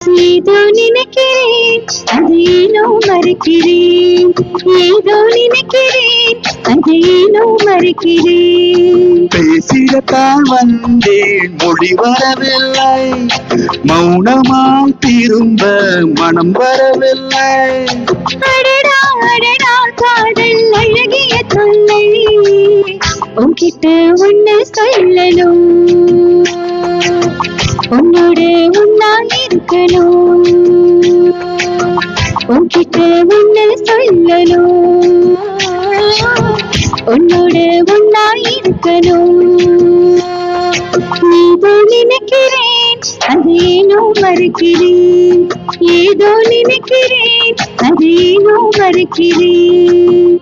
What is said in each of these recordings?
ஏதோ நினைக்கிறேன் அது ஏனோ மறுக்கிறேன், ஏதோ நினைக்கிறேன் அது ஏனோ மறுக்கிறேன். பேசிடத்தான் வந்தேன் மொழி வரவில்லை, மௌனமாய் திரும்ப மனம் வரவில்லை. அடடா அடடா காதல் அழகிய தொல்லை, உன்கிட்ட ஒண்ணு சொல்லணும், உன்னோட ஒன்னா இருக்கணும், உன்கிட்ட ஒண்ணு சொல்லணும், உன்னோட ஒன்னா இருக்கணும். ஏதோ நினைக்கிறேன் அது ஏனோ மறுக்கிறேன், ஏதோ நினைக்கிறேன் அது ஏனோ மறுக்கிறேன்.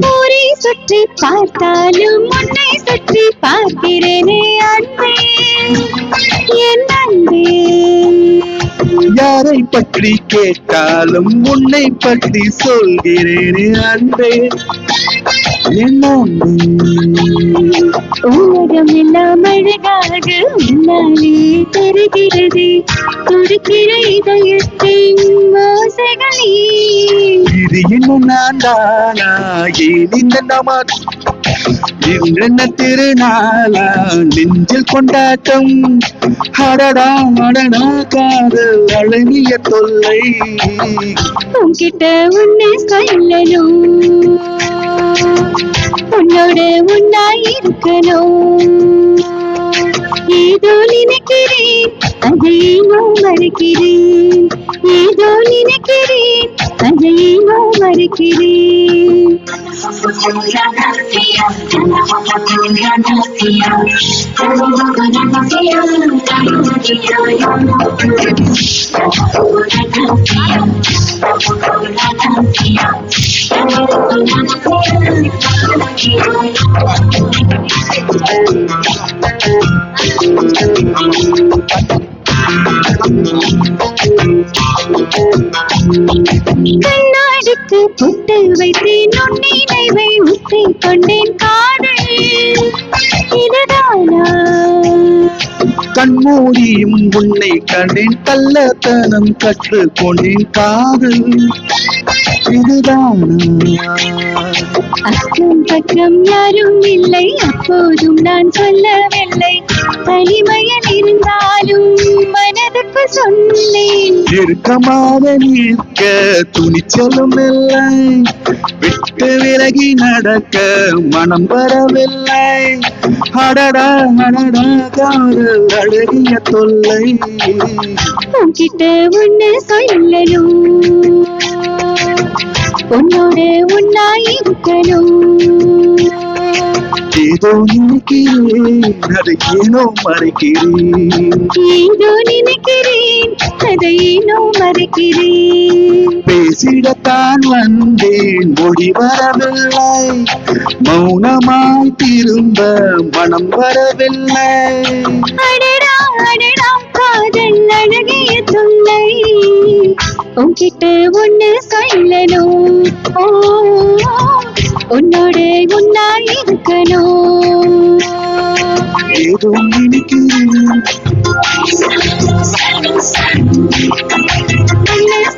ஊரை சுற்றி பார்த்தாலும் உன்னை சுற்றி பார்க்கிறேனே அன்பே, என் அன்பே. யாரை பற்றி கேட்டாலும் உன்னை பற்றி சொல்கிறேனே அன்பே, என் அன்பே. உலகம் எல்லாம் அழகாக உன்னாலே தெரிகிறது, துடிக்கிற இதயத்தின் ஓசைகளே. இது இன்னும் நான் தானா, ஏன் இந்த நமார் என்ன திருநாளா, நெஞ்சில் கொண்டாட்டம். அடடா அடடா காதல் அழகிய தொல்லை, உன்கிட்ட ஒண்ணு சொல்லணும், உன்னோட ஒன்னாய் இருக்கணும். ஏதோ நினைக்கிறேன் அது ஏனோ மறுக்கிறேன், ஏதோ நினைக்கிறேன் அது ஏனோ மறுக்கிறேன். கண்ணாடிக்கு பொட்டு வைத்தேன் உன் நினைவை ஊற்றிக் கொண்டேன், காதல் இதுதானா? கண்மூடியும் உன்னை கண்டேன், கள்ளத்தனம் கற்றுக்கொண்டேன், காதல் இதுதானா? அக்கம் பக்கம் யாரும் இல்லை, அப்போதும் நான் சொல்லவில்லை, தனிமையில் இருந்தாலும் மனதுக்கு சொன்னேன். இறுக்கமாக நிற்க துணிச்சலும் இல்லை, விட்டு விலகி நடக்க மனம் வரவில்லை. அடடா அடடா காதல் அழகிய தொல்லை, உன்கிட்ட ஒண்ணு சொல்லணும், உன்னோட ஒன்னாய் இருக்கணும். ஏதோ நினைக்கிறேன் அதை ஏனோ மறைக்கிறேன், ஏதோ நினைக்கிறேன் அதை ஏனோ மறுக்கிறேன். பேசிடத்தான் வந்தேன் மொழி வரவில்லை, மௌனமாய் திரும்ப மனம் வரவில்லை. அடடா அடடா காதல் அழகிய தொல்லை, உன்கிட்ட ஒண்ணு சொல்லணும், உன்னோட ஒன்னாய் இருக்கணும். ஏதோ நினைக்கிறேன்